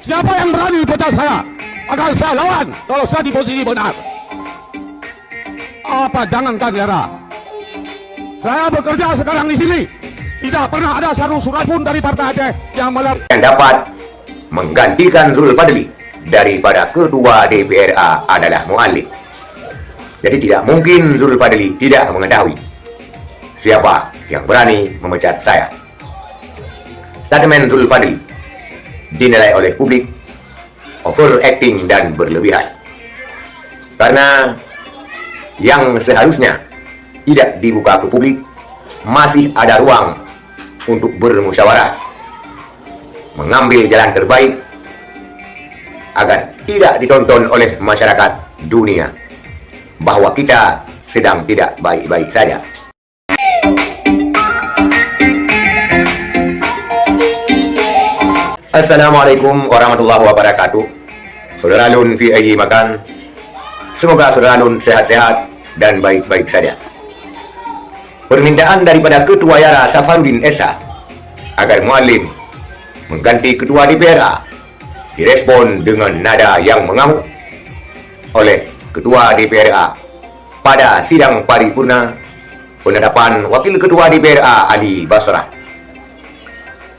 Siapa yang berani pecat saya, akan saya lawan kalau saya di posisi benar. Apa jangankan Yara, saya bekerja sekarang di sini, tidak pernah ada satu surat pun dari Partai Aceh yang dapat menggantikan Zulfadli daripada Ketua DPRA adalah Muallim. Jadi tidak mungkin Zulfadli tidak mengetahui siapa yang berani memecat saya. Statement Zulfadli dinilai oleh publik overacting dan berlebihan, karena yang seharusnya tidak dibuka ke publik masih ada ruang untuk bermusyawarah, mengambil jalan terbaik agar tidak ditonton oleh masyarakat dunia bahwa kita sedang tidak baik-baik saja. Assalamualaikum warahmatullahi wabarakatuh. Saudara Lun fi ayyi makan, semoga saudara Lun sehat-sehat dan baik-baik saja. Permintaan daripada Ketua Yara Safarudin Esa agar Muallim mengganti Ketua DPRA direspon dengan nada yang mengamuk oleh Ketua DPRA pada sidang paripurna penetapan Wakil Ketua DPRA Ali Basrah.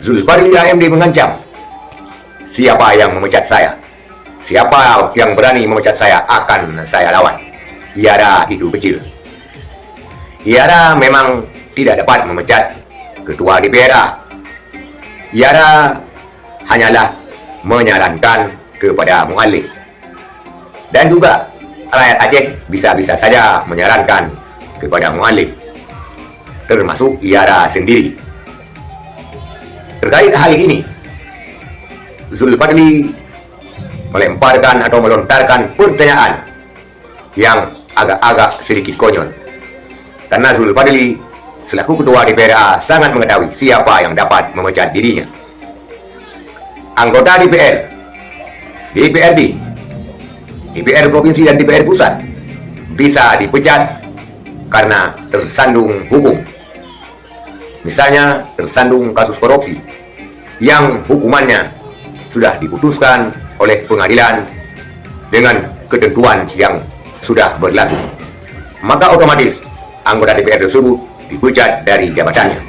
Zulfadli AMD mengancam, siapa yang memecat saya, siapa yang berani memecat saya akan saya lawan. Yara itu kecil. Yara memang tidak dapat memecat Ketua DPRA. Yara hanyalah menyarankan kepada Muallim. Dan juga rakyat Aceh bisa-bisa saja menyarankan kepada Muallim, termasuk Yara sendiri. Terkait hal ini, Zulfadli melemparkan atau melontarkan pertanyaan yang agak-agak sedikit konyol, karena Zulfadli selaku Ketua DPRA sangat mengetahui siapa yang dapat memecat dirinya. Anggota DPR, DPRD, DPR Provinsi dan DPR Pusat bisa dipecat karena tersandung hukum. Misalnya tersandung kasus korupsi yang hukumannya sudah diputuskan oleh pengadilan dengan ketentuan yang sudah berlaku, maka otomatis anggota DPR tersebut dipecat dari jabatannya.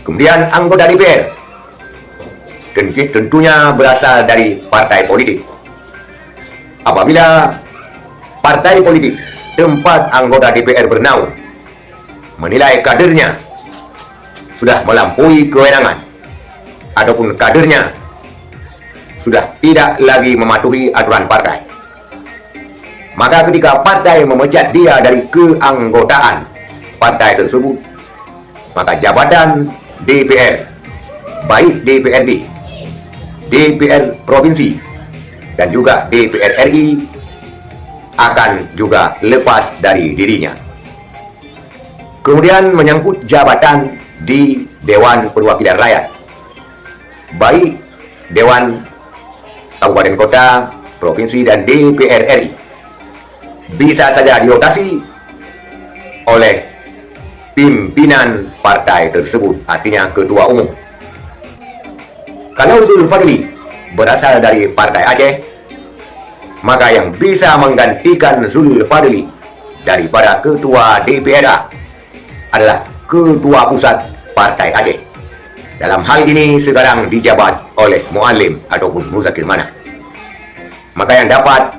Kemudian anggota DPR tentunya berasal dari partai politik. Apabila partai politik tempat anggota DPR bernaung menilai kadernya sudah melampaui kewenangan ataupun kadernya sudah tidak lagi mematuhi aturan partai, maka ketika partai memecat dia dari keanggotaan partai tersebut, maka jabatan DPR, baik DPRD, DPR Provinsi, dan juga DPR RI akan juga lepas dari dirinya. Kemudian menyangkut jabatan di Dewan Perwakilan Rakyat, baik Dewan Kabupaten Kota, Provinsi, dan DPR RI, bisa saja dirotasi oleh pimpinan partai tersebut, artinya ketua umum. Kalau Zulfadli berasal dari Partai Aceh, maka yang bisa menggantikan Zulfadli daripada Ketua DPRA adalah Ketua Pusat Partai Aceh. Dalam hal ini sekarang dijabat oleh Muallim ataupun Muzakir Manaf. Maka yang dapat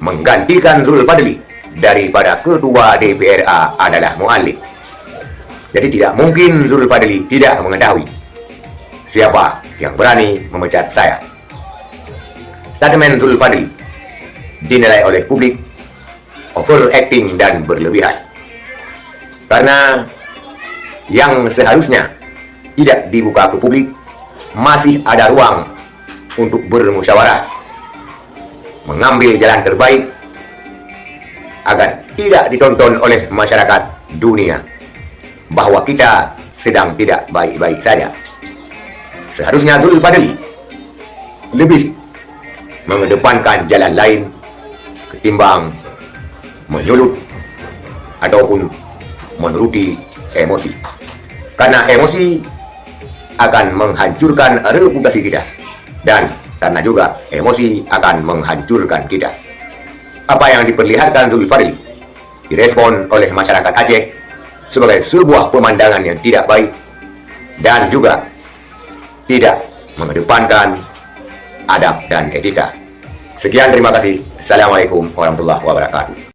menggantikan Zulfadli daripada Ketua DPRA adalah Muallim. Jadi tidak mungkin Zulfadli tidak mengetahui siapa yang berani memecat saya. Statement Zulfadli dinilai oleh publik overacting dan berlebihan, karena yang seharusnya tidak dibuka ke publik masih ada ruang untuk bermusyawarah, mengambil jalan terbaik agar tidak ditonton oleh masyarakat dunia bahwa kita sedang tidak baik-baik saja. Seharusnya Zulfadli lebih mengedepankan jalan lain ketimbang menyulut ataupun menuruti emosi, karena emosi akan menghancurkan reputasi kita dan karena juga emosi akan menghancurkan kita. Apa yang diperlihatkan Zulfadli direspon oleh masyarakat Aceh sebagai sebuah pemandangan yang tidak baik dan juga tidak mengedepankan adab dan etika. Sekian, terima kasih. Assalamualaikum warahmatullahi wabarakatuh.